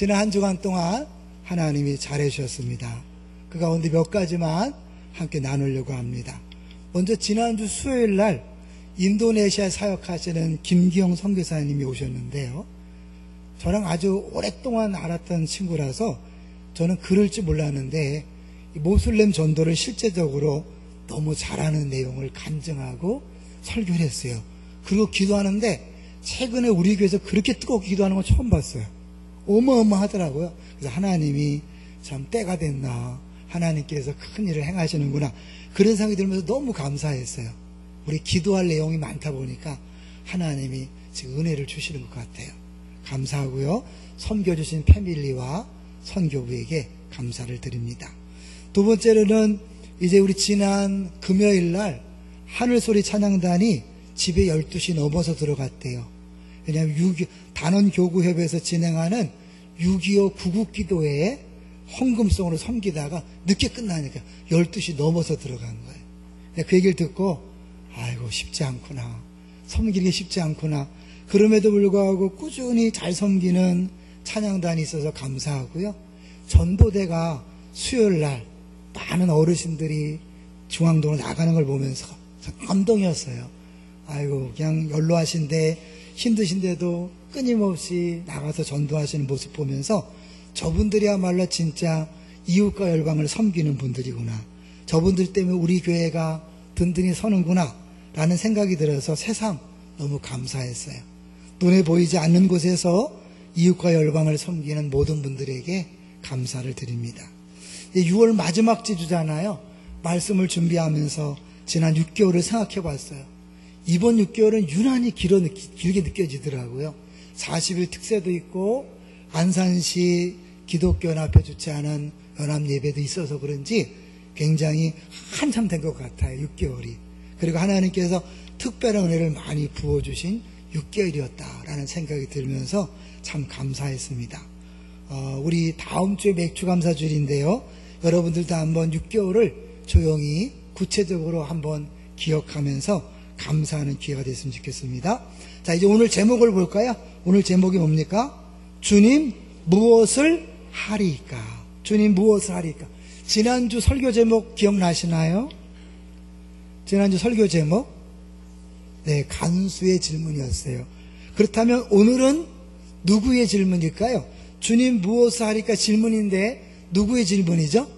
지난 한 주간 동안 하나님이 잘해주셨습니다. 그 가운데 몇 가지만 함께 나누려고 합니다. 먼저 지난주 수요일 날 인도네시아 사역하시는 김기영 선교사님이 오셨는데요. 저랑 아주 오랫동안 알았던 친구라서 저는 그럴 줄 몰랐는데 모슬렘 전도를 실제적으로 너무 잘하는 내용을 간증하고 설교를 했어요. 그리고 기도하는데 최근에 우리 교회에서 그렇게 뜨겁게 기도하는 건 처음 봤어요. 어마어마하더라고요. 그래서 하나님이 참 때가 됐나, 하나님께서 큰 일을 행하시는구나, 그런 생각이 들면서 너무 감사했어요. 우리 기도할 내용이 많다 보니까 하나님이 지금 은혜를 주시는 것 같아요. 감사하고요. 섬겨주신 패밀리와 선교부에게 감사를 드립니다. 두 번째로는 이제 우리 지난 금요일 날 하늘소리 찬양단이 집에 12시 넘어서 들어갔대요. 왜냐하면 단원교구협에서 진행하는 6.25 구국기도회에 헌금성으로 섬기다가 늦게 끝나니까 12시 넘어서 들어간 거예요. 그 얘기를 듣고 아이고 쉽지 않구나, 섬기는 게 쉽지 않구나. 그럼에도 불구하고 꾸준히 잘 섬기는 찬양단이 있어서 감사하고요. 전도대가 수요일날 많은 어르신들이 중앙동으로 나가는 걸 보면서 감동이었어요. 아이고 그냥 연로하신데 힘드신데도 끊임없이 나가서 전도하시는 모습 보면서 저분들이야말로 진짜 이웃과 열방을 섬기는 분들이구나, 저분들 때문에 우리 교회가 든든히 서는구나 라는 생각이 들어서 새삼 너무 감사했어요. 눈에 보이지 않는 곳에서 이웃과 열방을 섬기는 모든 분들에게 감사를 드립니다. 6월 마지막 주잖아요. 말씀을 준비하면서 지난 6개월을 생각해 봤어요. 이번 6개월은 유난히 길게 느껴지더라고요. 40일 특세도 있고 안산시 기독교연합회 주최하는 연합예배도 있어서 그런지 굉장히 한참 된 것 같아요. 6개월이. 그리고 하나님께서 특별한 은혜를 많이 부어주신 6개월이었다라는 생각이 들면서 참 감사했습니다. 우리 다음 주에 맥주감사주일인데요. 여러분들도 한번 6개월을 조용히 구체적으로 한번 기억하면서 감사하는 기회가 됐으면 좋겠습니다. 자, 이제 오늘 제목을 볼까요? 오늘 제목이 뭡니까? 주님 무엇을 하리까? 주님 무엇을 하리까? 지난주 설교 제목 기억나시나요? 지난주 설교 제목? 네, 간수의 질문이었어요. 그렇다면 오늘은 누구의 질문일까요? 주님 무엇을 하리까 질문인데 누구의 질문이죠?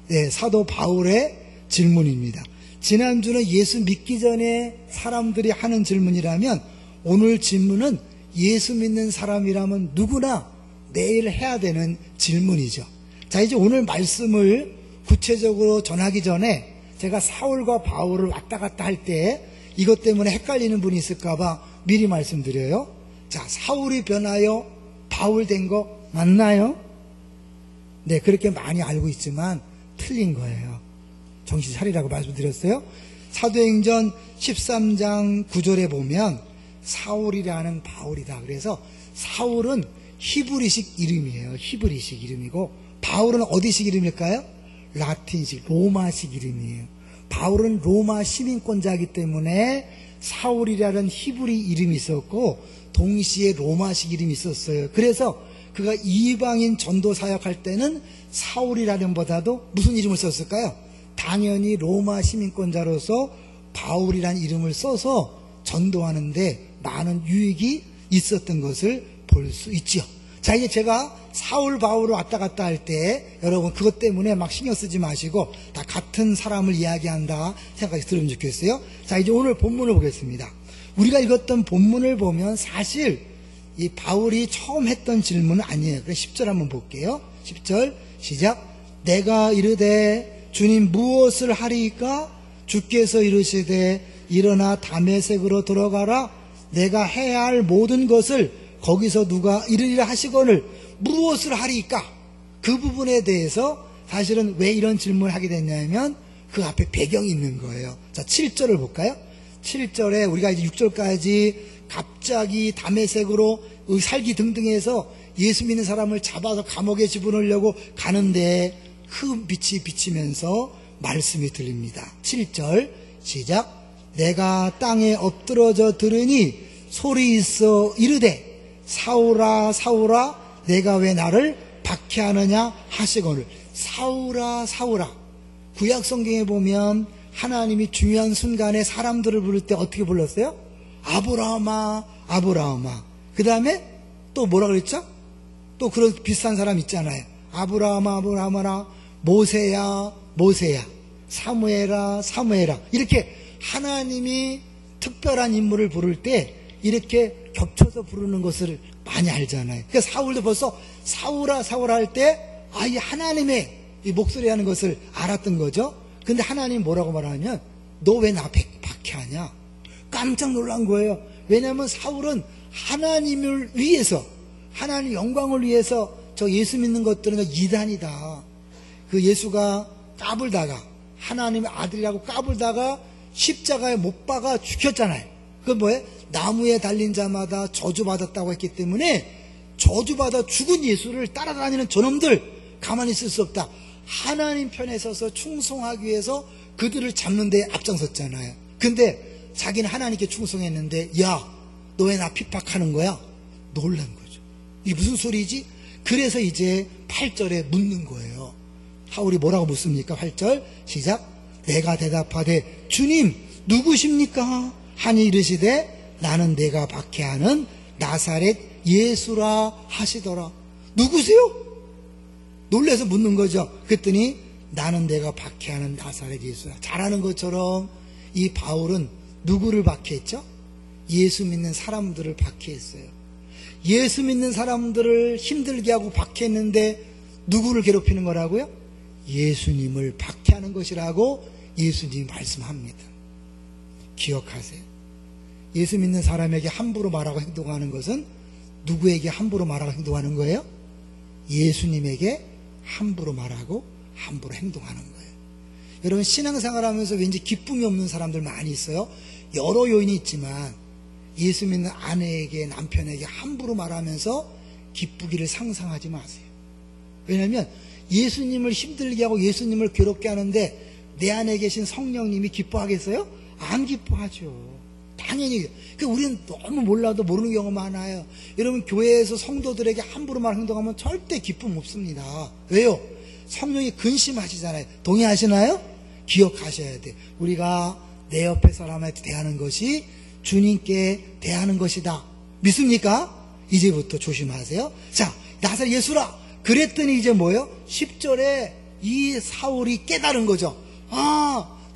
네, 사도 바울의 질문입니다. 지난주는 예수 믿기 전에 사람들이 하는 질문이라면 오늘 질문은 예수 믿는 사람이라면 누구나 매일 해야 되는 질문이죠. 자, 이제 오늘 말씀을 구체적으로 전하기 전에 제가 사울과 바울을 왔다 갔다 할 때 이것 때문에 헷갈리는 분이 있을까봐 미리 말씀드려요. 자, 사울이 변하여 바울 된 거 맞나요? 네, 그렇게 많이 알고 있지만 틀린 거예요. 정신 차리라고 말씀드렸어요. 사도행전 13장 9절에 보면 사울이라는 바울이다. 그래서 사울은 히브리식 이름이에요. 히브리식 이름이고 바울은 어디식 이름일까요? 라틴식, 로마식 이름이에요. 바울은 로마 시민권자이기 때문에 사울이라는 히브리 이름이 있었고 동시에 로마식 이름이 있었어요. 그래서 그가 이방인 전도 사역할 때는 사울이라는 보다도 무슨 이름을 썼을까요? 당연히 로마 시민권자로서 바울이라는 이름을 써서 전도하는데 많은 유익이 있었던 것을 볼 수 있죠. 자, 이제 제가 사울 바울을 왔다 갔다 할 때 여러분 그것 때문에 막 신경 쓰지 마시고 다 같은 사람을 이야기한다 생각이 들으면 좋겠어요. 자, 이제 오늘 본문을 보겠습니다. 우리가 읽었던 본문을 보면 사실 이 바울이 처음 했던 질문은 아니에요. 그래서 10절 한번 볼게요. 10절 시작. 내가 이르되 주님 무엇을 하리이까? 주께서 이르시되 일어나 다메섹으로 들어가라. 내가 해야 할 모든 것을 거기서 누가 이르리라 하시거늘 무엇을 하리이까? 그 부분에 대해서 사실은 왜 이런 질문을 하게 됐냐면 그 앞에 배경이 있는 거예요. 자, 7절을 볼까요? 7절에 우리가 이제 6절까지 갑자기 다메섹으로 살기 등등해서 예수 믿는 사람을 잡아서 감옥에 집어넣으려고 가는데 큰 빛이 비치면서 말씀이 들립니다. 7절 시작. 내가 땅에 엎드러져 들으니 소리 있어 이르되 사울아 사울아 내가 왜 나를 박해하느냐 하시거늘. 사울아 사울아. 구약 성경에 보면 하나님이 중요한 순간에 사람들을 부를 때 어떻게 불렀어요? 아브라함아 아브라함아. 그 다음에 또 뭐라 그랬죠? 또 그런 비슷한 사람 있잖아요. 아브라함아 아브라함아, 모세야 모세야, 사무엘아 사무엘아. 이렇게 하나님이 특별한 인물을 부를 때 이렇게 겹쳐서 부르는 것을 많이 알잖아요. 그러니까 사울도 벌써 사울아 사울아 할 때 이 하나님의 이 목소리 하는 것을 알았던 거죠. 근데 하나님 뭐라고 말하냐면 너 왜 나 박해하냐? 깜짝 놀란 거예요. 왜냐하면 사울은 하나님을 위해서, 하나님 영광을 위해서 저 예수 믿는 것들은 이단이다. 그 예수가 까불다가, 하나님의 아들이라고 까불다가 십자가에 못 박아 죽였잖아요. 그건 뭐예요? 나무에 달린 자마다 저주받았다고 했기 때문에 저주받아 죽은 예수를 따라다니는 저놈들 가만히 있을 수 없다. 하나님 편에 서서 충성하기 위해서 그들을 잡는 데 앞장섰잖아요. 근데 자기는 하나님께 충성했는데 야, 너 왜 나 핍박하는 거야? 놀란 거죠. 이게 무슨 소리지? 그래서 이제 8절에 묻는 거예요. 사울이 뭐라고 묻습니까? 8절 시작. 내가 대답하되 주님 누구십니까? 하니 이르시되 나는 내가 박해하는 나사렛 예수라 하시더라. 누구세요? 놀라서 묻는 거죠. 그랬더니 나는 내가 박해하는 나사렛 예수라. 잘하는 것처럼 이 바울은 누구를 박해했죠? 예수 믿는 사람들을 박해했어요. 예수 믿는 사람들을 힘들게 하고 박해했는데 누구를 괴롭히는 거라고요? 예수님을 박해하는 것이라고 예수님이 말씀합니다. 기억하세요. 예수 믿는 사람에게 함부로 말하고 행동하는 것은 누구에게 함부로 말하고 행동하는 거예요? 예수님에게 함부로 말하고 함부로 행동하는 거예요. 여러분 신앙생활 하면서 왠지 기쁨이 없는 사람들 많이 있어요. 여러 요인이 있지만 예수 믿는 아내에게 남편에게 함부로 말하면서 기쁘기를 상상하지 마세요. 왜냐하면 예수님을 힘들게 하고 예수님을 괴롭게 하는데 내 안에 계신 성령님이 기뻐하겠어요? 안 기뻐하죠. 당연히. 우리는 너무 몰라도 모르는 경우가 많아요. 여러분 교회에서 성도들에게 함부로 말 행동하면 절대 기쁨 없습니다. 왜요? 성령이 근심하시잖아요. 동의하시나요? 기억하셔야 돼요. 우리가 내 옆에 사람한테 대하는 것이 주님께 대하는 것이다. 믿습니까? 이제부터 조심하세요. 자, 나사렛 예수라. 그랬더니 이제 뭐예요? 10절에 이 사울이 깨달은 거죠.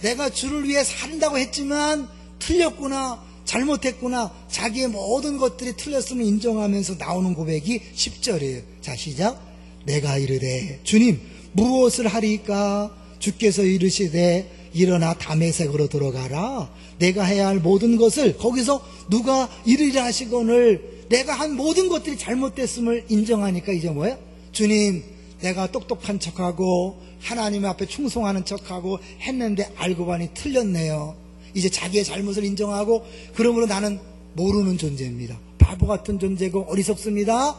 내가 주를 위해 산다고 했지만 틀렸구나, 잘못했구나, 자기의 모든 것들이 틀렸음을 인정하면서 나오는 고백이 10절이에요. 자, 시작. 내가 이르되 주님 무엇을 하리까? 주께서 이르시되 일어나 다메섹으로 들어가라. 내가 해야 할 모든 것을, 거기서 누가 이르리라 하시거늘 내가 한 모든 것들이 잘못됐음을 인정하니까 이제 뭐예요? 주님, 내가 똑똑한 척하고 하나님 앞에 충성하는 척하고 했는데 알고 보니 틀렸네요. 이제 자기의 잘못을 인정하고, 그러므로 나는 모르는 존재입니다. 바보 같은 존재고 어리석습니다.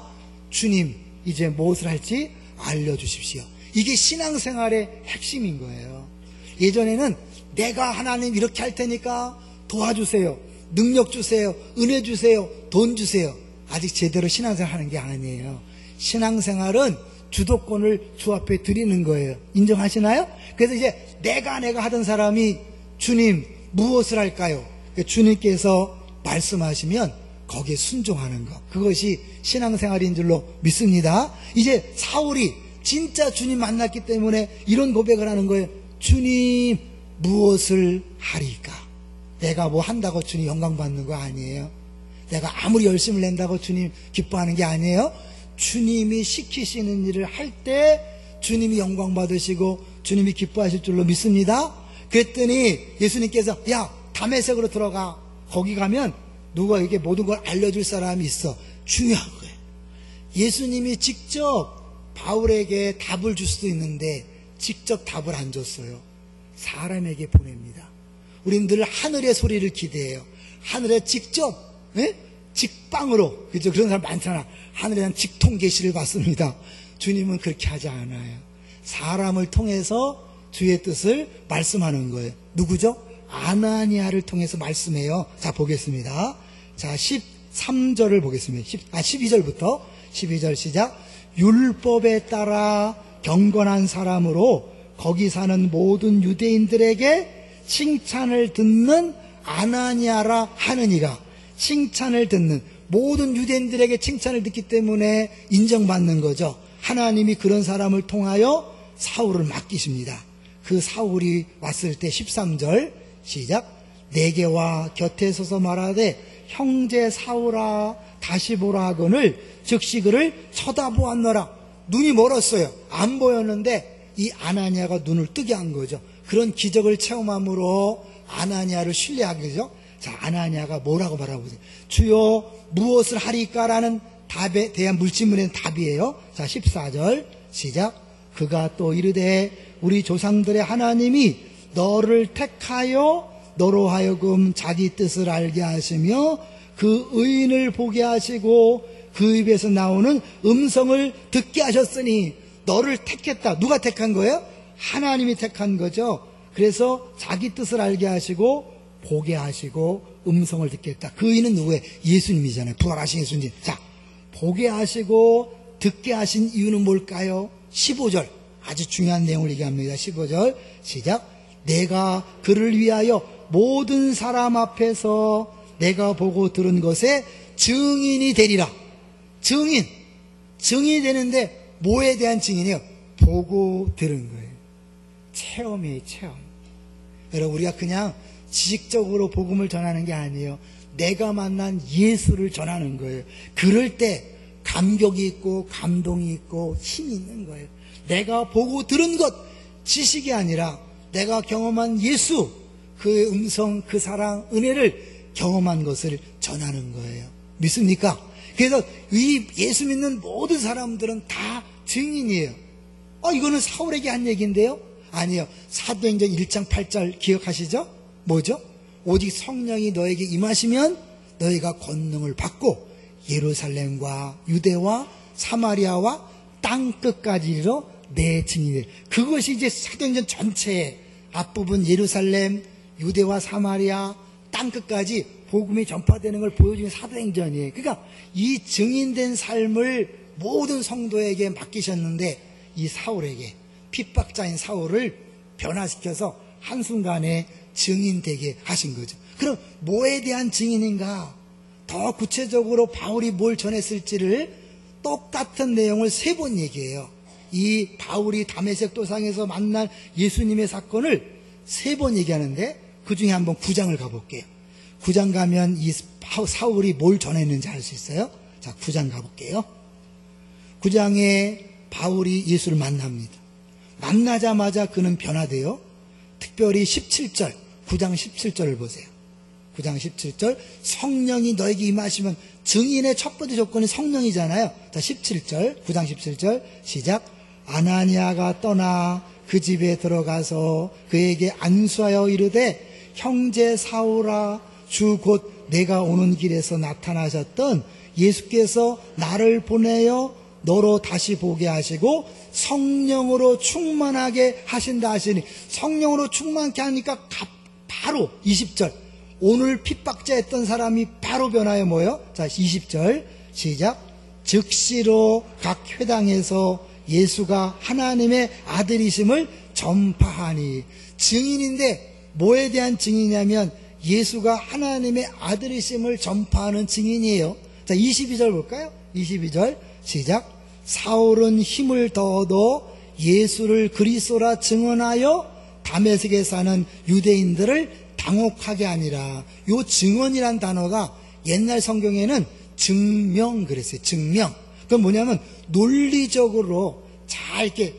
주님, 이제 무엇을 할지 알려주십시오. 이게 신앙생활의 핵심인 거예요. 예전에는 내가 하나님 이렇게 할 테니까 도와주세요, 능력 주세요, 은혜 주세요, 돈 주세요. 아직 제대로 신앙생활 하는 게 아니에요. 신앙생활은 주도권을 주 앞에 드리는 거예요. 인정하시나요? 그래서 이제 내가 하던 사람이 주님 무엇을 할까요? 주님께서 말씀하시면 거기에 순종하는 것, 그것이 신앙생활인 줄로 믿습니다. 이제 사울이 진짜 주님 만났기 때문에 이런 고백을 하는 거예요. 주님 무엇을 하리까? 내가 뭐 한다고 주님 영광 받는 거 아니에요. 내가 아무리 열심을 낸다고 주님 기뻐하는 게 아니에요. 주님이 시키시는 일을 할 때 주님이 영광 받으시고 주님이 기뻐하실 줄로 믿습니다. 그랬더니 예수님께서 야, 다메섹으로 들어가. 거기 가면 누가 이게 모든 걸 알려줄 사람이 있어. 중요한 거예요. 예수님이 직접 바울에게 답을 줄 수도 있는데 직접 답을 안 줬어요. 사람에게 보냅니다. 우리는 늘 하늘의 소리를 기대해요. 하늘에 직접, 직방으로, 그죠? 그런 사람 많잖아. 하늘에 대한 직통 계시를 받습니다. 주님은 그렇게 하지 않아요. 사람을 통해서 주의 뜻을 말씀하는 거예요. 누구죠? 아나니아를 통해서 말씀해요. 자, 보겠습니다. 자, 10 13절을 보겠습니다. 12절부터 시작. 율법에 따라 경건한 사람으로 거기 사는 모든 유대인들에게 칭찬을 듣는 아나니아라 하느니라. 칭찬을 듣는, 모든 유대인들에게 칭찬을 듣기 때문에 인정받는 거죠. 하나님이 그런 사람을 통하여 사울을 맡기십니다. 그 사울이 왔을 때 13절 시작. 내게와 곁에 서서 말하되 형제 사울아 다시 보라 하거늘 즉시 그를 쳐다보았노라. 눈이 멀었어요. 안 보였는데 이 아나니아가 눈을 뜨게 한 거죠. 그런 기적을 체험함으로 아나니아를 신뢰하게 되죠. 자, 아나니아가 뭐라고 바라보세요? 주여 무엇을 하리까라는 답에 대한 물질문의 답이에요. 자, 14절 시작. 그가 또 이르되 우리 조상들의 하나님이 너를 택하여 너로 하여금 자기 뜻을 알게 하시며 그 의인을 보게 하시고 그 입에서 나오는 음성을 듣게 하셨으니 너를 택했다. 누가 택한 거예요? 하나님이 택한 거죠. 그래서 자기 뜻을 알게 하시고 보게 하시고 음성을 듣게 했다. 그 의인은 누구예요? 예수님이잖아요. 부활하신 예수님. 자, 보게 하시고 듣게 하신 이유는 뭘까요? 15절 아주 중요한 내용을 얘기합니다. 15절 시작. 내가 그를 위하여 모든 사람 앞에서 내가 보고 들은 것에 증인이 되리라. 증인이 되는데 뭐에 대한 증인이에요? 보고 들은 거예요. 체험이에요. 체험. 여러분, 우리가 그냥 지식적으로 복음을 전하는 게 아니에요. 내가 만난 예수를 전하는 거예요. 그럴 때 감격이 있고 감동이 있고 힘이 있는 거예요. 내가 보고 들은 것, 지식이 아니라 내가 경험한 예수, 그 음성, 그 사랑, 은혜를 경험한 것을 전하는 거예요. 믿습니까? 그래서 이 예수 믿는 모든 사람들은 다 증인이에요. 이거는 사울에게 한 얘기인데요? 아니에요. 사도행전 1장 8절 기억하시죠? 뭐죠? 오직 성령이 너에게 임하시면 너희가 권능을 받고 예루살렘과 유대와 사마리아와 땅 끝까지 이르러 내 증인들. 그것이 이제 사도행전 전체의 앞부분 예루살렘, 유대와 사마리아, 땅 끝까지 복음이 전파되는 걸 보여주는 사도행전이에요. 그러니까 이 증인된 삶을 모든 성도에게 맡기셨는데 이 사울에게, 핍박자인 사울을 변화시켜서 한순간에 증인되게 하신 거죠. 그럼 뭐에 대한 증인인가? 더 구체적으로 바울이 뭘 전했을지를 똑같은 내용을 3번 얘기해요. 이 바울이 다메섹 도상에서 만난 예수님의 사건을 3번 얘기하는데 그 중에 한번 9장을 가볼게요. 9장 가면 이 사울이 뭘 전했는지 알 수 있어요. 자, 9장 가볼게요. 9장에 바울이 예수를 만납니다. 만나자마자 그는 변화돼요. 특별히 17절, 9장 17절을 보세요. 9장 17절, 성령이 너에게 임하시면, 증인의 첫 번째 조건이 성령이잖아요. 자, 17절, 9장 17절 시작. 아나니아가 떠나 그 집에 들어가서 그에게 안수하여 이르되 형제 사울아, 주 곧 내가 오는 길에서 나타나셨던 예수께서 나를 보내어 너로 다시 보게 하시고 성령으로 충만하게 하신다 하시니, 성령으로 충만케 하니까 바로 20절, 오늘 핍박자였던 사람이 바로 변하여 뭐예요? 자, 20절 시작. 즉시로 각 회당에서 예수가 하나님의 아들이심을 전파하니. 증인인데 뭐에 대한 증인이냐면 예수가 하나님의 아들이심을 전파하는 증인이에요. 자, 22절 볼까요? 22절 시작. 사울은 힘을 더 얻어 예수를 그리스도라 증언하여 다메섹에 사는 유대인들을 당혹하게 하니라. 요 증언이란 단어가 옛날 성경에는 증명 그랬어요. 증명. 그건 뭐냐면 논리적으로 잘 이렇게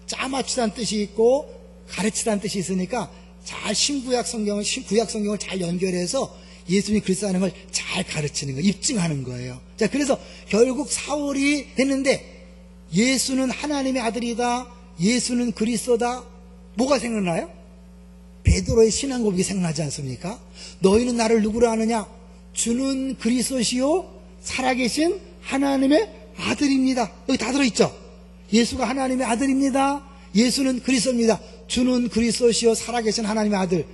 짜맞추다는 뜻이 있고 가르치다는 뜻이 있으니까 잘 구약 성경을 잘 연결해서 예수님이 그리스도라는 걸 잘 가르치는 거예요. 입증하는 거예요. 자, 그래서 결국 사울이 했는데 예수는 하나님의 아들이다, 예수는 그리스도다, 뭐가 생각나요? 베드로의 신앙 고백이 생각나지 않습니까? 너희는 나를 누구로 아느냐? 주는 그리스도시요 살아계신 하나님의 아들입니다. 여기 다 들어있죠? 예수가 하나님의 아들입니다. 예수는 그리스도입니다. 주는 그리스도시요 살아계신 하나님의 아들.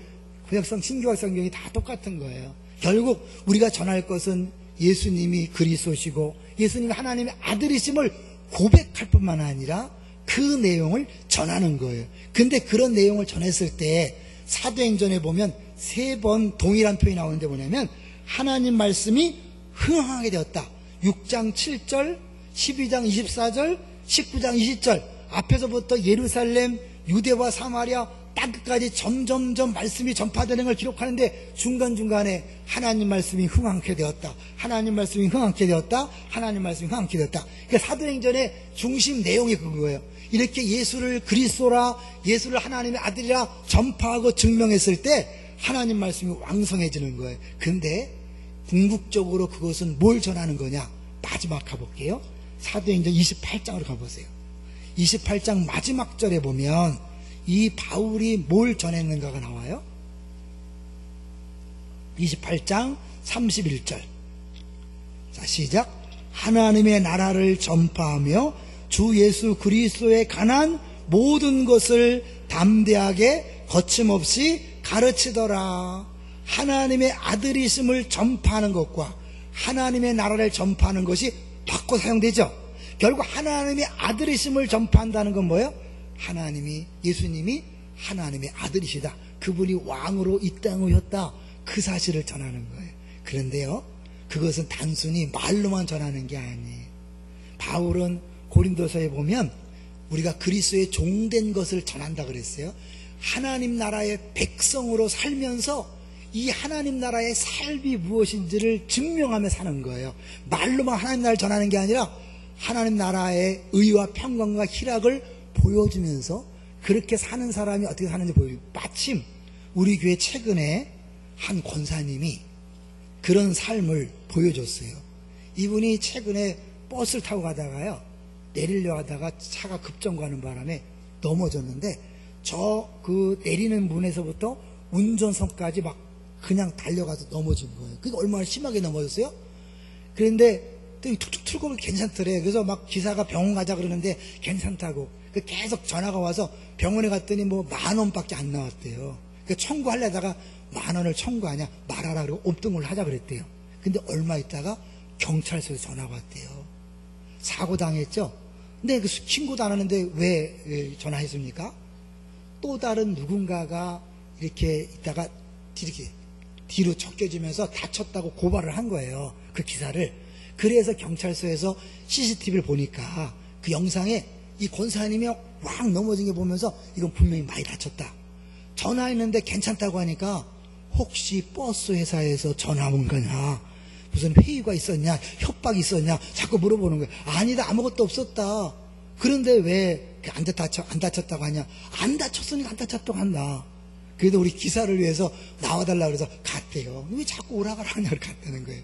구약성 신구약 성경이 다 똑같은 거예요. 결국 우리가 전할 것은 예수님이 그리스도시고 예수님이 하나님의 아들이심을 고백할 뿐만 아니라 그 내용을 전하는 거예요. 근데 그런 내용을 전했을 때 사도행전에 보면 3번 동일한 표현이 나오는데 뭐냐면 하나님 말씀이 흥하게 되었다. 6장 7절, 12장 24절, 19장 20절 앞에서부터 예루살렘, 유대와 사마리아 땅끝까지 점점점 말씀이 전파되는 걸 기록하는데 중간중간에 하나님 말씀이 흥황케 되었다. 하나님 말씀이 흥황케 되었다. 하나님 말씀이 흥황케 되었다. 그러니까 사도행전의 중심 내용이 그거예요. 이렇게 예수를 그리스도라, 예수를 하나님의 아들이라 전파하고 증명했을 때 하나님 말씀이 왕성해지는 거예요. 근데 궁극적으로 그것은 뭘 전하는 거냐? 마지막 가볼게요. 사도행전 28장으로 가보세요. 28장 마지막 절에 보면 이 바울이 뭘 전했는가가 나와요. 28장 31절. 자, 시작. 하나님의 나라를 전파하며 주 예수 그리스도에 관한 모든 것을 담대하게 거침없이 가르치더라. 하나님의 아들이심을 전파하는 것과 하나님의 나라를 전파하는 것이 바꿔 사용되죠. 결국 하나님의 아들이심을 전파한다는 건 뭐예요? 예수님이 하나님의 아들이시다. 그분이 왕으로 이 땅에 오셨다. 그 사실을 전하는 거예요. 그런데요, 그것은 단순히 말로만 전하는 게 아니에요. 바울은 고린도서에 보면 우리가 그리스도의 종된 것을 전한다 그랬어요. 하나님 나라의 백성으로 살면서 이 하나님 나라의 삶이 무엇인지를 증명하며 사는 거예요. 말로만 하나님 나라를 전하는 게 아니라 하나님 나라의 의와 평강과 희락을 보여주면서 그렇게 사는 사람이 어떻게 사는지 보여주고, 마침 우리 교회 최근에 한 권사님이 그런 삶을 보여줬어요. 이분이 최근에 버스를 타고 가다가요, 내리려 하다가 차가 급정거하는 바람에 넘어졌는데 그 내리는 문에서부터 운전석까지 막 그냥 달려가서 넘어진 거예요. 그게 얼마나 심하게 넘어졌어요? 그런데 또 툭툭 틀고 괜찮더래. 그래서 막 기사가 병원 가자 그러는데 괜찮다고 계속 전화가 와서 병원에 갔더니 뭐 10,000원밖에 안 나왔대요. 청구하려다가 10,000원을 청구하냐 말하라 그러고 옵등을 하자 그랬대요. 근데 얼마 있다가 경찰서에서 전화가 왔대요. 사고 당했죠. 근데 그 신고도 안 하는데 왜 전화했습니까? 또 다른 누군가가 이렇게 있다가 이렇게 뒤로 척겨지면서 다쳤다고 고발을 한 거예요. 그 기사를. 그래서 경찰서에서 CCTV를 보니까 그 영상에 이 권사님이 확 넘어진 게 보면서 이건 분명히 많이 다쳤다. 전화했는데 괜찮다고 하니까 혹시 버스 회사에서 전화 온 거냐, 무슨 회의가 있었냐, 협박이 있었냐 자꾸 물어보는 거예요. 아니다, 아무것도 없었다. 그런데 왜 안 다쳤다고 하냐. 안 다쳤으니까 안 다쳤다고 한다. 그래도 우리 기사를 위해서 나와달라고 그래서 갔대요. 왜 자꾸 오라가라 하냐고 갔다는 거예요.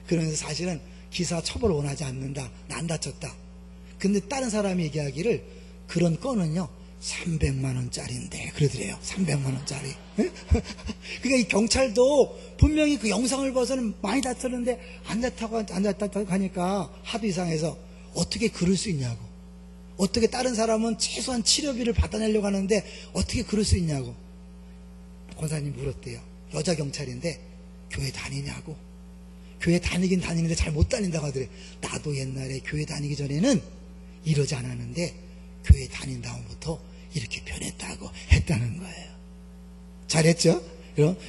그러면서 사실은 기사 처벌을 원하지 않는다. 나 안 다쳤다. 근데 다른 사람이 얘기하기를 그런 건은요 300만 원짜리인데 그러더래요. 300만 원짜리. 그러니까 이 경찰도 분명히 그 영상을 봐서는 많이 다쳤는데 안 다쳤다고 하니까 하도 이상해서 어떻게 그럴 수 있냐고. 어떻게 다른 사람은 최소한 치료비를 받아내려고 하는데 어떻게 그럴 수 있냐고. 권사님 물었대요. 여자 경찰인데 교회 다니냐고. 교회 다니긴 다니는데 잘 못 다닌다고 하더래. 나도 옛날에 교회 다니기 전에는 이러지 않았는데 교회 다닌 다음부터 이렇게 변했다고 했다는 거예요. 잘했죠?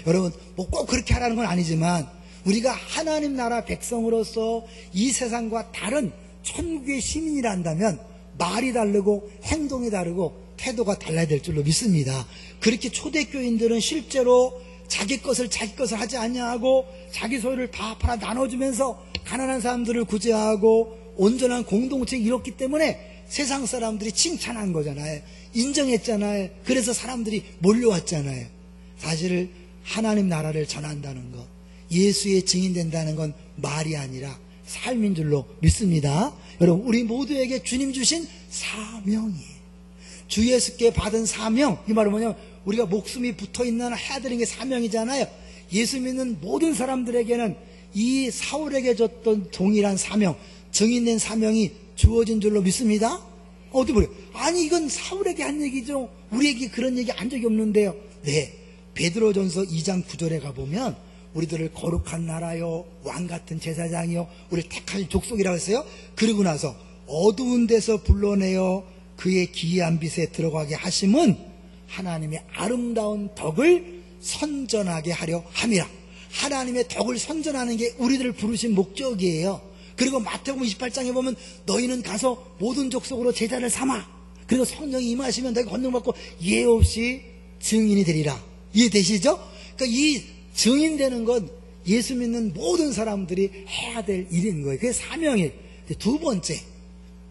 여러분 뭐 꼭 그렇게 하라는 건 아니지만 우리가 하나님 나라 백성으로서 이 세상과 다른 천국의 시민이라 한다면 말이 다르고 행동이 다르고 태도가 달라야 될 줄로 믿습니다. 그렇게 초대교인들은 실제로 자기 것을 하지 아니하고 자기 소유를 다 팔아 나눠주면서 가난한 사람들을 구제하고 온전한 공동체를 이뤘기 때문에 세상 사람들이 칭찬한 거잖아요. 인정했잖아요. 그래서 사람들이 몰려왔잖아요. 사실 하나님 나라를 전한다는 것, 예수의 증인된다는 건 말이 아니라 삶인 줄로 믿습니다. 여러분, 우리 모두에게 주님 주신 사명이에요. 주 예수께 받은 사명, 이 말은 뭐냐면 우리가 목숨이 붙어있는 해야 되는 게 사명이잖아요. 예수 믿는 모든 사람들에게는 이 사울에게 줬던 동일한 사명, 증인된 사명이 주어진 줄로 믿습니다. 어디 보래요? 아니 이건 사울에게 한 얘기죠. 우리에게 그런 얘기 한 적이 없는데요. 네, 베드로전서 2장 9절에 가보면 우리들을 거룩한 나라요 왕같은 제사장이요 우리를 택한 족속이라고 했어요. 그러고 나서 어두운 데서 불러내어 그의 기이한 빛에 들어가게 하심은 하나님의 아름다운 덕을 선전하게 하려 함이라. 하나님의 덕을 선전하는 게 우리들을 부르신 목적이에요. 그리고 마태복음 28장에 보면 너희는 가서 모든 족속으로 제자를 삼아. 그리고 성령이 임하시면 너희가 권능받고 예 없이 증인이 되리라. 이해되시죠? 그러니까 이 증인되는 건 예수 믿는 모든 사람들이 해야 될 일인 거예요. 그게 사명이에요. 두 번째,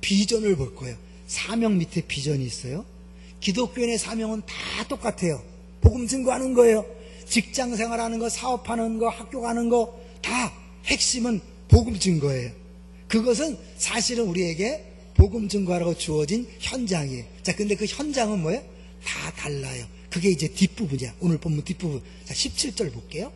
비전을 볼 거예요. 사명 밑에 비전이 있어요. 기독교인의 사명은 다 똑같아요. 복음 증거하는 거예요. 직장 생활하는 거, 사업하는 거, 학교 가는 거 다 핵심은 복음 증거예요. 그것은 사실은 우리에게 복음 증거하라고 주어진 현장이에요. 자, 근데 그 현장은 뭐예요? 다 달라요. 그게 이제 뒷부분이야. 오늘 본문 뒷부분. 자, 17절 볼게요.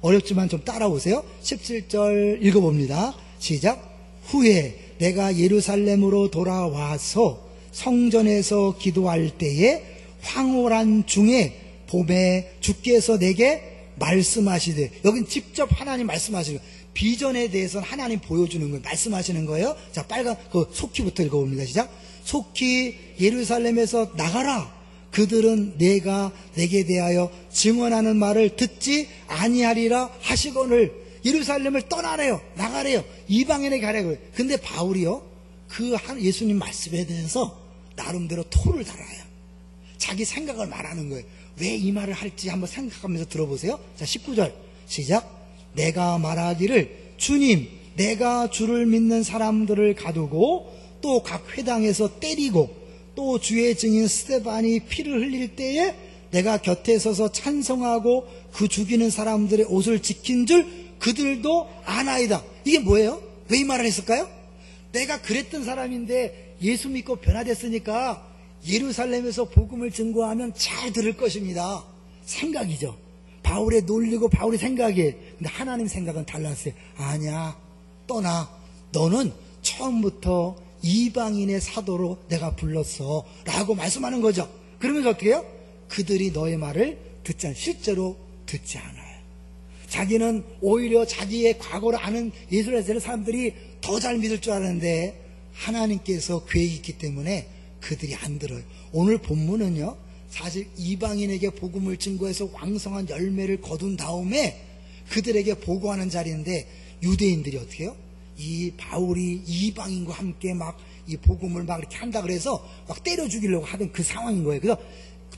어렵지만 좀 따라오세요. 17절 읽어봅니다. 시작. 후에 내가 예루살렘으로 돌아와서 성전에서 기도할 때에 황홀한 중에 봄에 주께서 내게 말씀하시되, 여긴 직접 하나님 말씀하시는 거예요. 비전에 대해서는 하나님 보여주는 거예요. 말씀하시는 거예요. 자, 빨간 그 속기부터 읽어봅니다. 시작. 속히 예루살렘에서 나가라. 그들은 내가 내게 대하여 증언하는 말을 듣지 아니하리라 하시거늘. 예루살렘을 떠나래요. 나가래요. 이방인에게 가래요. 근데 바울이요, 그 예수님 말씀에 대해서 나름대로 토를 달아요. 자기 생각을 말하는 거예요. 왜 이 말을 할지 한번 생각하면서 들어보세요. 자, 19절 시작. 내가 말하기를 주님, 내가 주를 믿는 사람들을 가두고 또 각 회당에서 때리고 또 주의 증인 스데반이 피를 흘릴 때에 내가 곁에 서서 찬성하고 그 죽이는 사람들의 옷을 지킨 줄 그들도 아나이다. 이게 뭐예요? 왜 이 말을 했을까요? 내가 그랬던 사람인데 예수 믿고 변화됐으니까 예루살렘에서 복음을 증거하면 잘 들을 것입니다. 생각이죠. 바울의 논리고 바울의 생각이에요. 근데 하나님 생각은 달랐어요. 아니야, 떠나. 너는 처음부터 이방인의 사도로 내가 불렀어 라고 말씀하는 거죠. 그러면서 어떻게 해요? 그들이 너의 말을 듣지 않아요. 실제로 듣지 않아요. 자기는 오히려 자기의 과거를 아는 예수를 믿는 사람들이 더 잘 믿을 줄 아는데 하나님께서 계획이 있기 때문에 그들이 안 들어요. 오늘 본문은요, 사실 이방인에게 복음을 증거해서 왕성한 열매를 거둔 다음에 그들에게 보고하는 자리인데, 유대인들이 어떻게 해요? 이 바울이 이방인과 함께 막 이 복음을 막 이렇게 한다 그래서 막 때려 죽이려고 하던 그 상황인 거예요. 그래서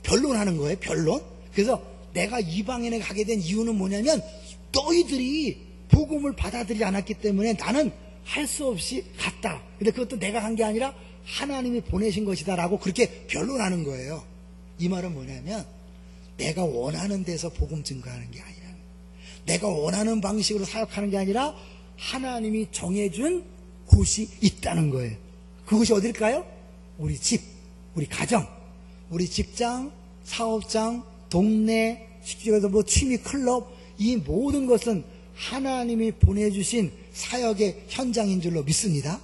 변론하는 거예요. 변론. 그래서 내가 이방인에 가게 된 이유는 뭐냐면 너희들이 복음을 받아들이지 않았기 때문에 나는 할 수 없이 갔다. 근데 그것도 내가 한 게 아니라 하나님이 보내신 것이다 라고 그렇게 변론하는 거예요. 이 말은 뭐냐면 내가 원하는 데서 복음 증거하는 게 아니라, 내가 원하는 방식으로 사역하는 게 아니라 하나님이 정해준 곳이 있다는 거예요. 그곳이 어딜까요? 우리 집, 우리 가정, 우리 직장, 사업장, 동네, 식집에서 뭐 취미 클럽, 이 모든 것은 하나님이 보내주신 사역의 현장인 줄로 믿습니다.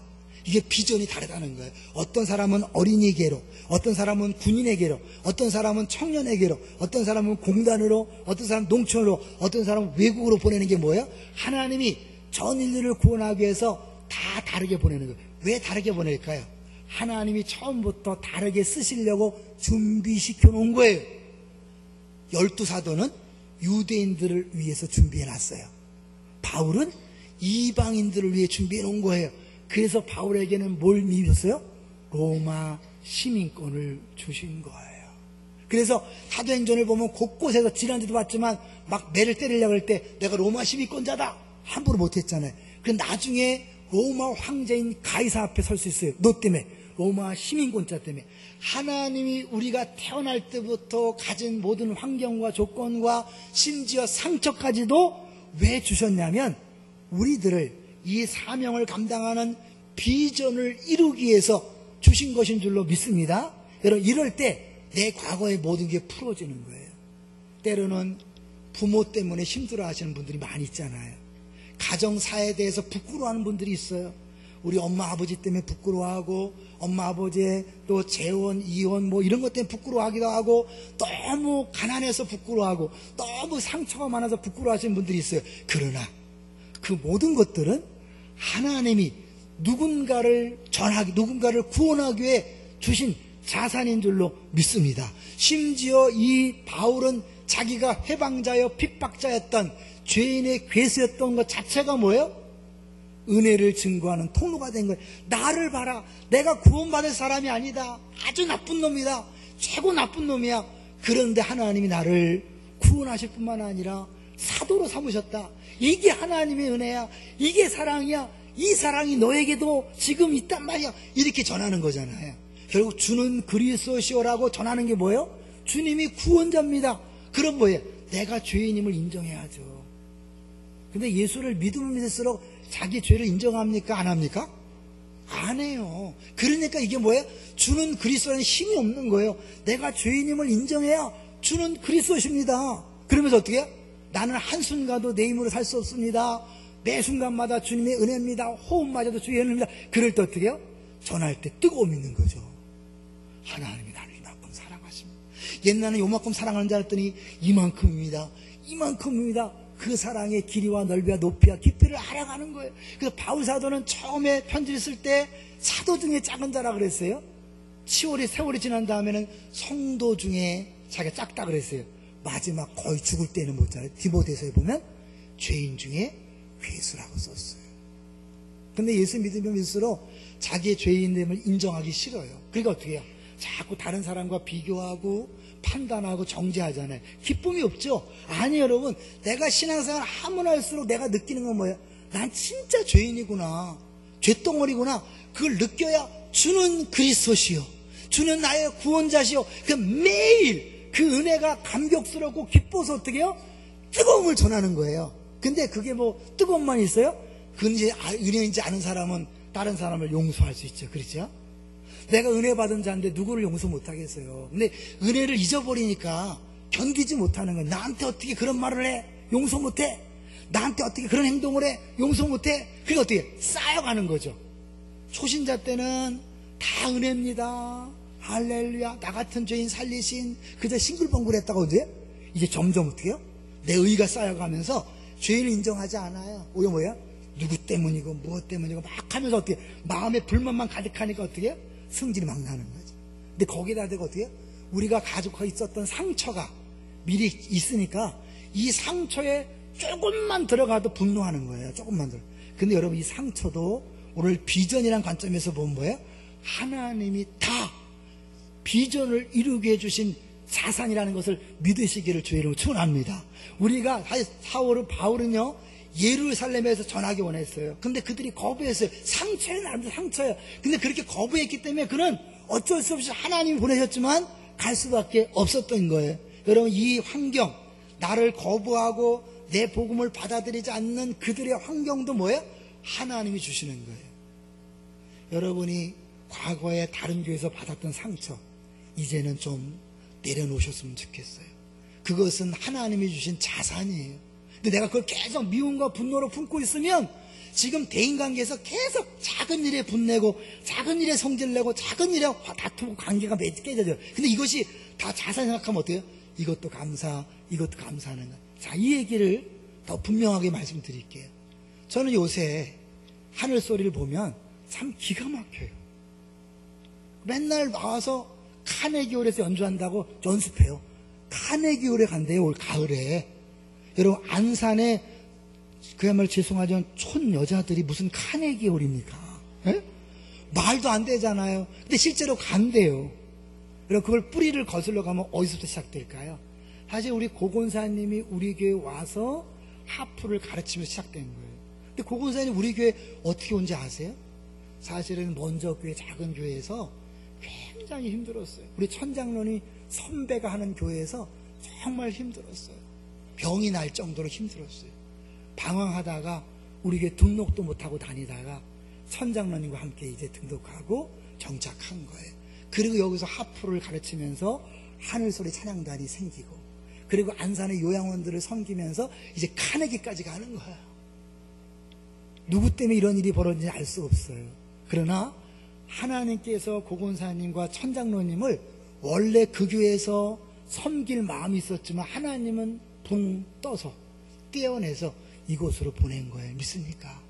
이게 비전이 다르다는 거예요. 어떤 사람은 어린이계로, 어떤 사람은 군인에게로, 어떤 사람은 청년에게로, 어떤 사람은 공단으로, 어떤 사람은 농촌으로, 어떤 사람은 외국으로 보내는 게 뭐예요? 하나님이 전 인류를 구원하기 위해서 다 다르게 보내는 거예요. 왜 다르게 보낼까요? 하나님이 처음부터 다르게 쓰시려고 준비시켜 놓은 거예요. 12사도는 유대인들을 위해서 준비해 놨어요. 바울은 이방인들을 위해 준비해 놓은 거예요. 그래서 바울에게는 뭘 미쳤어요? 로마 시민권을 주신 거예요. 그래서 사도행전을 보면 곳곳에서 지난주도 봤지만 막 매를 때리려고 할 때 내가 로마 시민권자다 함부로 못했잖아요. 그런데 나중에 로마 황제인 가이사 앞에 설 수 있어요. 너 때문에, 로마 시민권자 때문에. 하나님이 우리가 태어날 때부터 가진 모든 환경과 조건과 심지어 상처까지도 왜 주셨냐면 우리들을 이 사명을 감당하는 비전을 이루기 위해서 주신 것인 줄로 믿습니다. 여러분, 이럴 때 내 과거의 모든 게 풀어지는 거예요. 때로는 부모 때문에 힘들어 하시는 분들이 많이 있잖아요. 가정사에 대해서 부끄러워하는 분들이 있어요. 우리 엄마 아버지 때문에 부끄러워하고 엄마 아버지의 또 재혼, 이혼 뭐 이런 것 때문에 부끄러워하기도 하고 너무 가난해서 부끄러워하고 너무 상처가 많아서 부끄러워하시는 분들이 있어요. 그러나 그 모든 것들은 하나님이 누군가를 구원하기 위해 주신 자산인 줄로 믿습니다. 심지어 이 바울은 자기가 해방자여 핍박자였던 죄인의 괴수였던 것 자체가 뭐예요? 은혜를 증거하는 통로가 된 거예요. 나를 봐라. 내가 구원받을 사람이 아니다. 아주 나쁜 놈이다. 최고 나쁜 놈이야. 그런데 하나님이 나를 구원하실 뿐만 아니라 사도로 삼으셨다. 이게 하나님의 은혜야. 이게 사랑이야. 이 사랑이 너에게도 지금 있단 말이야. 이렇게 전하는 거잖아요. 결국 주는 그리스도시오라고 전하는 게 뭐예요? 주님이 구원자입니다. 그럼 뭐예요? 내가 죄인임을 인정해야죠. 근데 예수를 믿으면 믿을수록 자기 죄를 인정합니까? 안 합니까? 안 해요. 그러니까 이게 뭐예요? 주는 그리스도라는 힘이 없는 거예요. 내가 죄인임을 인정해야 주는 그리스도십니다. 그러면서 어떻게 해요? 나는 한순간도 내 힘으로 살 수 없습니다. 매 순간마다 주님의 은혜입니다. 호흡마저도 주의 은혜입니다. 그럴 때 어떻게 해요? 전할 때 뜨거움이 있는 거죠. 하나님이 나를 이만큼 사랑하십니다. 옛날에는 요만큼 사랑하는 줄 알았더니 이만큼입니다. 이만큼입니다. 그 사랑의 길이와 넓이와 높이와 깊이를 알아가는 거예요. 그래서 바울 사도는 처음에 편지를 쓸 때 사도 중에 작은 자라 그랬어요. 세월이 지난 다음에는 성도 중에 자기가 작다 그랬어요. 마지막 거의 죽을 때는 뭐잖아요. 디모데서에 보면 죄인 중에 괴수라고 썼어요. 근데 예수 믿으면 믿을수록 자기의 죄인됨을 인정하기 싫어요. 그러니까 어떻게 해요? 자꾸 다른 사람과 비교하고 판단하고 정죄하잖아요. 기쁨이 없죠? 아니 여러분, 내가 신앙생활 하면 할수록 내가 느끼는 건 뭐예요? 난 진짜 죄인이구나, 죄덩어리구나. 그걸 느껴야 주는 그리스도시요, 주는 나의 구원자시요. 그 매일 그 은혜가 감격스럽고 기뻐서 어떻게 해요? 뜨거움을 전하는 거예요. 근데 그게 뭐 뜨거움만 있어요? 그런지 은혜인지 아는 사람은 다른 사람을 용서할 수 있죠. 그렇죠? 내가 은혜 받은 자인데 누구를 용서 못하겠어요. 근데 은혜를 잊어버리니까 견디지 못하는 거예요. 나한테 어떻게 그런 말을 해? 용서 못해? 나한테 어떻게 그런 행동을 해? 용서 못해? 그게 어떻게 쌓여가는 거죠. 초신자 때는 다 은혜입니다. 할렐루야, 나 같은 죄인 살리신, 그저 싱글벙글했다고. 이제 점점 어떻게 해요? 내 의가 쌓여가면서 죄인을 인정하지 않아요. 오히려 뭐야? 누구 때문이고 무엇 때문이고 막 하면서 어떻게 마음에 불만만 가득하니까 어떻게 해요? 승질이 막 나는 거죠. 근데 거기다 대고 어떻게 해요? 우리가 가지고 있었던 상처가 미리 있으니까 이 상처에 조금만 들어가도 분노하는 거예요. 조금만 들어. 근데 여러분, 이 상처도 오늘 비전이라는 관점에서 보면 뭐예요? 하나님이 다 비전을 이루게 해주신 자산이라는 것을 믿으시기를 주의 이름으로 축원합니다. 우리가 사울은 바울은요, 예루살렘에서 전하기 원했어요. 근데 그들이 거부했어요. 상처예요, 나름대로 상처예요. 근데 그렇게 거부했기 때문에 그는 어쩔 수 없이 하나님이 보내셨지만 갈 수밖에 없었던 거예요. 여러분, 이 환경, 나를 거부하고 내 복음을 받아들이지 않는 그들의 환경도 뭐예요? 하나님이 주시는 거예요. 여러분이 과거에 다른 교회에서 받았던 상처, 이제는 좀 내려놓으셨으면 좋겠어요. 그것은 하나님이 주신 자산이에요. 근데 내가 그걸 계속 미움과 분노로 품고 있으면 지금 대인관계에서 계속 작은 일에 분내고 작은 일에 성질내고 작은 일에 다투고 관계가 깨져져요. 근데 이것이 다 자산 생각하면 어때요? 이것도 감사, 이것도 감사하는 거예요. 자, 이 얘기를 더 분명하게 말씀드릴게요. 저는 요새 하늘 소리를 보면 참 기가 막혀요. 맨날 나와서 카네기홀에서 연주한다고 연습해요. 카네기홀에 간대요, 올 가을에. 여러분, 안산에 그야말로 죄송하지만 촌 여자들이 무슨 카네기홀입니까? 에? 말도 안 되잖아요. 근데 실제로 간대요. 여러분, 그걸 뿌리를 거슬러 가면 어디서부터 시작될까요? 사실 우리 고건사님이 우리 교회 와서 하프를 가르치면서 시작된 거예요. 근데 고건사님 우리 교회 어떻게 온지 아세요? 사실은 먼저 교회, 작은 교회에서 굉장히 힘들었어요. 우리 천장론이 선배가 하는 교회에서 정말 힘들었어요. 병이 날 정도로 힘들었어요. 방황하다가 우리 교회 등록도 못하고 다니다가 천장론님과 함께 이제 등록하고 정착한 거예요. 그리고 여기서 하프를 가르치면서 하늘소리 찬양단이 생기고, 그리고 안산의 요양원들을 섬기면서 이제 카네기까지 가는 거예요. 누구 때문에 이런 일이 벌어진지 알 수 없어요. 그러나 하나님께서 고건사님과 천장로님을 원래 그 교회에서 섬길 마음이 있었지만 하나님은 붕 떠서 떼어내서 이곳으로 보낸 거예요. 믿습니까?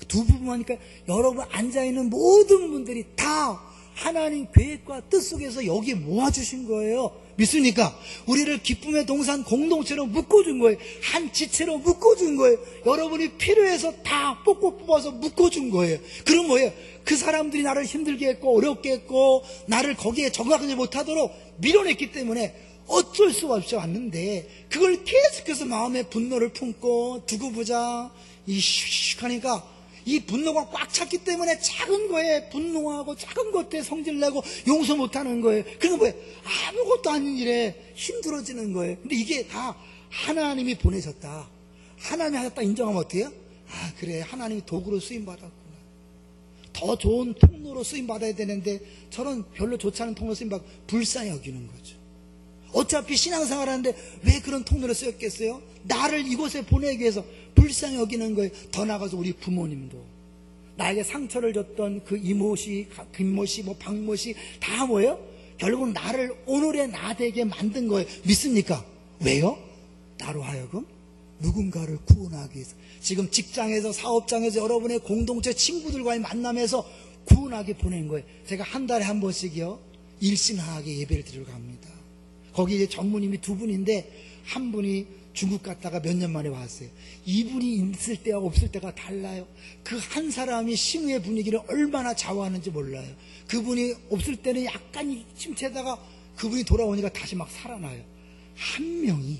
두 부분 하니까 여러분 앉아있는 모든 분들이 다 하나님 계획과 뜻 속에서 여기에 모아주신 거예요. 믿습니까? 우리를 기쁨의 동산 공동체로 묶어준 거예요. 한 지체로 묶어준 거예요. 여러분이 필요해서 다 뽑아서 묶어준 거예요. 그럼 뭐예요? 그 사람들이 나를 힘들게 했고 어렵게 했고 나를 거기에 적응하지 못하도록 밀어냈기 때문에 어쩔 수가 없이 왔는데 그걸 계속해서 마음에 분노를 품고 두고 보자 하니까 이 분노가 꽉 찼기 때문에 작은 거에 분노하고 작은 것에 성질내고 용서 못하는 거예요. 그러니까 뭐예요? 아무것도 아닌 일에 힘들어지는 거예요. 근데 이게 다 하나님이 보내셨다, 하나님이 하셨다 인정하면 어때요? 아 그래, 하나님이 도구로 쓰임받았구나. 더 좋은 통로로 쓰임받아야 되는데 저런 별로 좋지 않은 통로로 쓰임받고 불쌍히 여기는 거죠. 어차피 신앙생활 하는데 왜 그런 통로를 쓰였겠어요? 나를 이곳에 보내기 위해서 불쌍히 여기는 거예요. 더 나아가서 우리 부모님도 나에게 상처를 줬던 그 이모씨, 김모씨, 박모씨 다 뭐예요? 결국은 나를 오늘의 나 되게 만든 거예요. 믿습니까? 왜요? 나로 하여금 누군가를 구원하기 위해서. 지금 직장에서 사업장에서 여러분의 공동체 친구들과의 만남에서 구원하게 보낸 거예요. 제가 한 달에 한 번씩이요 일신하게 예배를 드리러 갑니다. 거기 이제 전무님이 두 분인데 한 분이 중국 갔다가 몇 년 만에 왔어요. 이분이 있을 때와 없을 때가 달라요. 그 한 사람이 신우의 분위기를 얼마나 좌우하는지 몰라요. 그분이 없을 때는 약간 침체다가 그분이 돌아오니까 다시 막 살아나요. 한 명이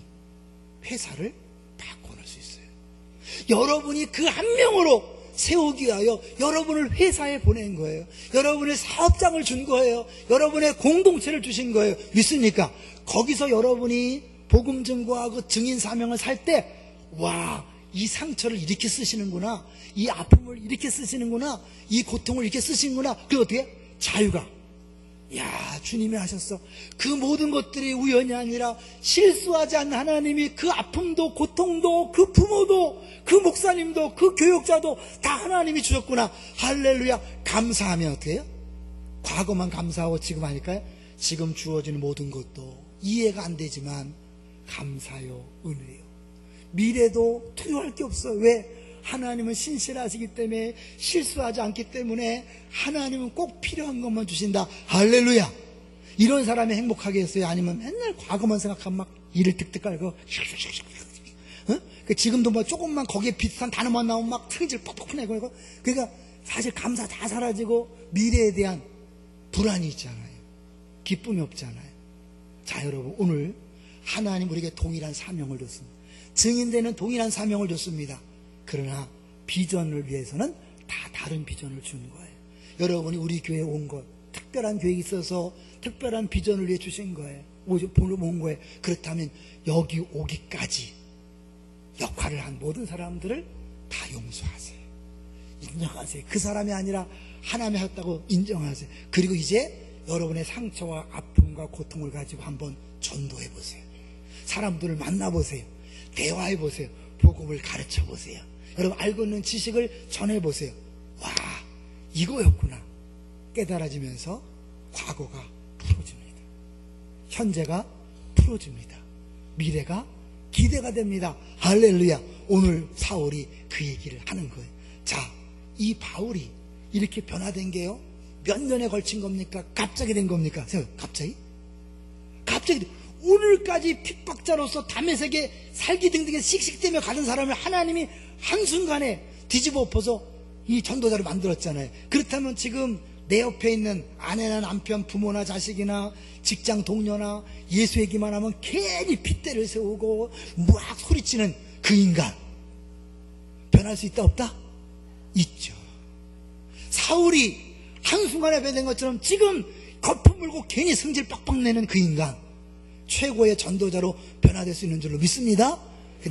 회사를 바꿔놓을 수 있어요. 여러분이 그 한 명으로 세우기 위하여 여러분을 회사에 보낸 거예요. 여러분의 사업장을 준 거예요. 여러분의 공동체를 주신 거예요. 믿습니까? 거기서 여러분이 복음 증거하고 증인 사명을 살 때 와, 이 상처를 이렇게 쓰시는구나, 이 아픔을 이렇게 쓰시는구나, 이 고통을 이렇게 쓰시는구나. 그게 어떻게? 자유가. 야, 주님이 하셨어. 그 모든 것들이 우연이 아니라 실수하지 않는 하나님이 그 아픔도 고통도 그 부모도 그 목사님도 그 교육자도 다 하나님이 주셨구나. 할렐루야. 감사하면 어떻게 해요? 과거만 감사하고 지금 하니까요, 지금 주어지는 모든 것도 이해가 안 되지만 감사요, 은혜요. 미래도 투여할 게 없어요. 왜? 하나님은 신실하시기 때문에, 실수하지 않기 때문에 하나님은 꼭 필요한 것만 주신다. 할렐루야. 이런 사람이 행복하게 했어요? 아니면 맨날 과거만 생각하면 막 이를 득득 깔고 어? 지금도 뭐 조금만 거기에 비슷한 단어만 나오면 막 승질 뻑뻑 내고, 그러니까 사실 감사 다 사라지고 미래에 대한 불안이 있잖아요. 기쁨이 없잖아요. 자, 여러분, 오늘 하나님 우리에게 동일한 사명을 줬습니다. 증인되는 동일한 사명을 줬습니다. 그러나 비전을 위해서는 다 다른 비전을 준 거예요. 여러분이 우리 교회에 온 것, 특별한 계획이 있어서 특별한 비전을 위해 주신 거예요. 온 거예요. 그렇다면 여기 오기까지 역할을 한 모든 사람들을 다 용서하세요. 인정하세요. 그 사람이 아니라 하나님이 하셨다고 인정하세요. 그리고 이제 여러분의 상처와 아픔과 고통을 가지고 한번 전도해 보세요. 사람들을 만나보세요. 대화해 보세요. 복음을 가르쳐 보세요. 여러분 알고 있는 지식을 전해보세요. 와, 이거였구나 깨달아지면서 과거가 풀어집니다. 현재가 풀어집니다. 미래가 기대가 됩니다. 할렐루야. 오늘 사울이 그 얘기를 하는 거예요. 자, 이 바울이 이렇게 변화된 게요, 몇 년에 걸친 겁니까? 갑자기 된 겁니까? 갑자기 오늘까지 핍박자로서 다메섹에 살기등등에 씩씩대며 가던 사람을 하나님이 한순간에 뒤집어 엎어서 이 전도자를 만들었잖아요. 그렇다면 지금 내 옆에 있는 아내나 남편, 부모나 자식이나 직장 동료나 예수 얘기만 하면 괜히 핏대를 세우고 막 소리치는 그 인간, 변할 수 있다 없다? 있죠. 사울이 한순간에 변된 것처럼 지금 거품 물고 괜히 성질 빡빡 내는 그 인간, 최고의 전도자로 변화될 수 있는 줄로 믿습니다.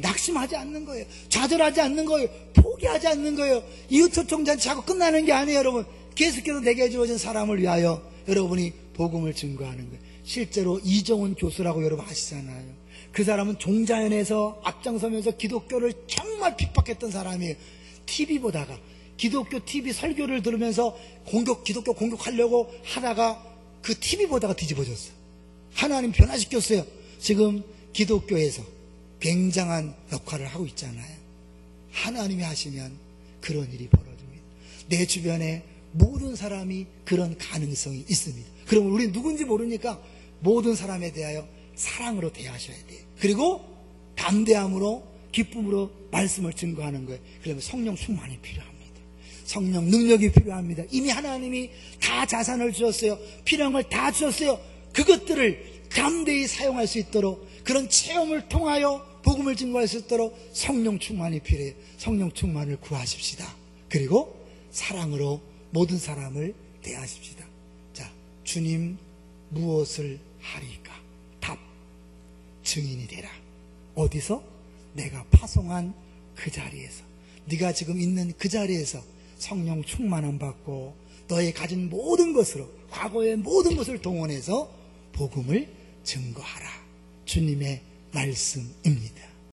낙심하지 않는 거예요. 좌절하지 않는 거예요. 포기하지 않는 거예요. 이웃초청잔치 하고 끝나는 게 아니에요. 여러분, 계속해서 내게 주어진 사람을 위하여 여러분이 복음을 증거하는 거예요. 실제로 이정훈 교수라고 여러분 아시잖아요. 그 사람은 종자연에서 앞장서면서 기독교를 정말 핍박했던 사람이에요. TV 보다가 기독교 TV 설교를 들으면서 기독교 공격하려고 하다가 그 TV 보다가 뒤집어졌어요. 하나님 변화시켰어요. 지금 기독교에서 굉장한 역할을 하고 있잖아요. 하나님이 하시면 그런 일이 벌어집니다. 내 주변에 모든 사람이 그런 가능성이 있습니다. 그러면 우리 누군지 모르니까 모든 사람에 대하여 사랑으로 대하셔야 돼요. 그리고 담대함으로 기쁨으로 말씀을 증거하는 거예요. 그러면 성령 충만이 필요합니다. 성령 능력이 필요합니다. 이미 하나님이 다 자산을 주셨어요. 필요한 걸 다 주셨어요. 그것들을 담대히 사용할 수 있도록 그런 체험을 통하여 복음을 증거할 수 있도록 성령 충만이 필요해요. 성령 충만을 구하십시다. 그리고 사랑으로 모든 사람을 대하십시다. 자, 주님 무엇을 하리까? 답, 증인이 되라. 어디서? 내가 파송한 그 자리에서, 네가 지금 있는 그 자리에서 성령 충만함 받고 너의 가진 모든 것으로, 과거의 모든 것을 동원해서 복음을 증거하라. 주님의 말씀입니다.